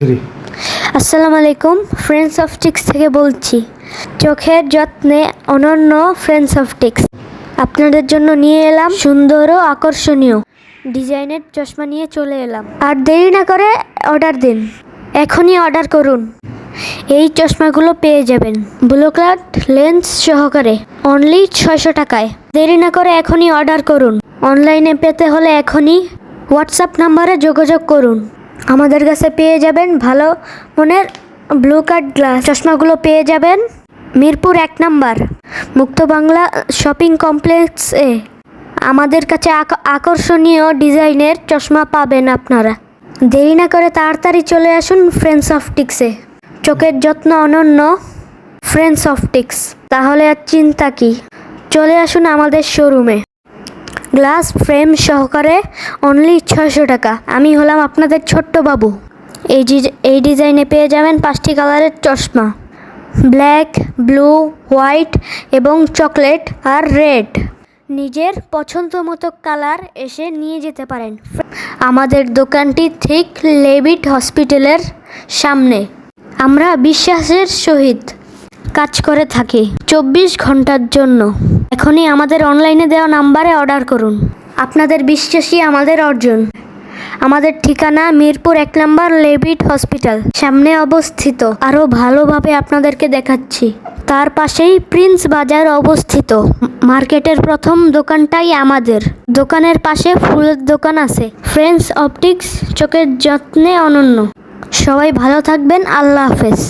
আসসালামু আলাইকুম, friends optics থেকে বলছি। চোখের যত্নে অনন্য ফ্রেন্ডস অপটিক্স আপনাদের জন্য নিয়ে এলাম সুন্দর ও আকর্ষণীয় ডিজাইনের চশমা নিয়ে চলে এলাম। আর দেরি না করে অর্ডার দিন, এখনই অর্ডার করুন। এই চশমাগুলো পেয়ে যাবেন ব্লু কালার লেন্স সহকারে অনলি 600 টাকায়। দেরি না করে এখনই অর্ডার করুন। অনলাইনে পেতে হলে এখনই হোয়াটসঅ্যাপ নাম্বারে যোগাযোগ করুন। আমাদের কাছে পেয়ে যাবেন ভালো মনের ব্লু কাট গ্লাস চশমাগুলো পেয়ে যাবেন মিরপুর 1 নাম্বার মুক্ত বাংলা শপিং কমপ্লেক্সে। আমাদের কাছে আকর্ষণীয় ডিজাইনের চশমা পাবেন আপনারা। দেরি না করে তাড়াতাড়ি চলে আসুন ফ্রেন্ডস অপটিক্সে। চোখের যত্ন অনন্য ফ্রেন্ডস অপটিক্স, তাহলে আর চিন্তা কি। চলে আসুন আমাদের শোরুমে, গ্লাস ফ্রেম সহকারে অনলি 600 টাকা। আমি হলাম আপনাদের ছোট্ট বাবু। এই ডিজাইনে পেয়ে যাবেন 5টি কালারের চশমা, ব্ল্যাক, ব্লু, হোয়াইট এবং চকলেট আর রেড। নিজের পছন্দ মতো কালার এসে নিয়ে যেতে পারেন। আমাদের দোকানটি ঠিক লেভিট হসপিটালের সামনে। আমরা বিশ্বাসের সহিত কাজ করে থাকি 24 ঘন্টার জন্য। এখনই আমাদের অনলাইনে দেওয়া নাম্বারে অর্ডার করুন। আপনাদের বিশ্বাসই আমাদের অর্জন। আমাদের ঠিকানা মিরপুর 1 নাম্বার লেভিট হসপিটাল সামনে অবস্থিত। আরও ভালোভাবে আপনাদেরকে দেখাচ্ছি, তার পাশেই প্রিন্স বাজার অবস্থিত। মার্কেটের প্রথম দোকানটাই আমাদের। দোকানের পাশে ফুলের দোকান আছে। ফ্রেন্ডস অপটিক্স, চোখের যত্নে অনন্য। সবাই ভালো থাকবেন। আল্লাহ হাফেজ।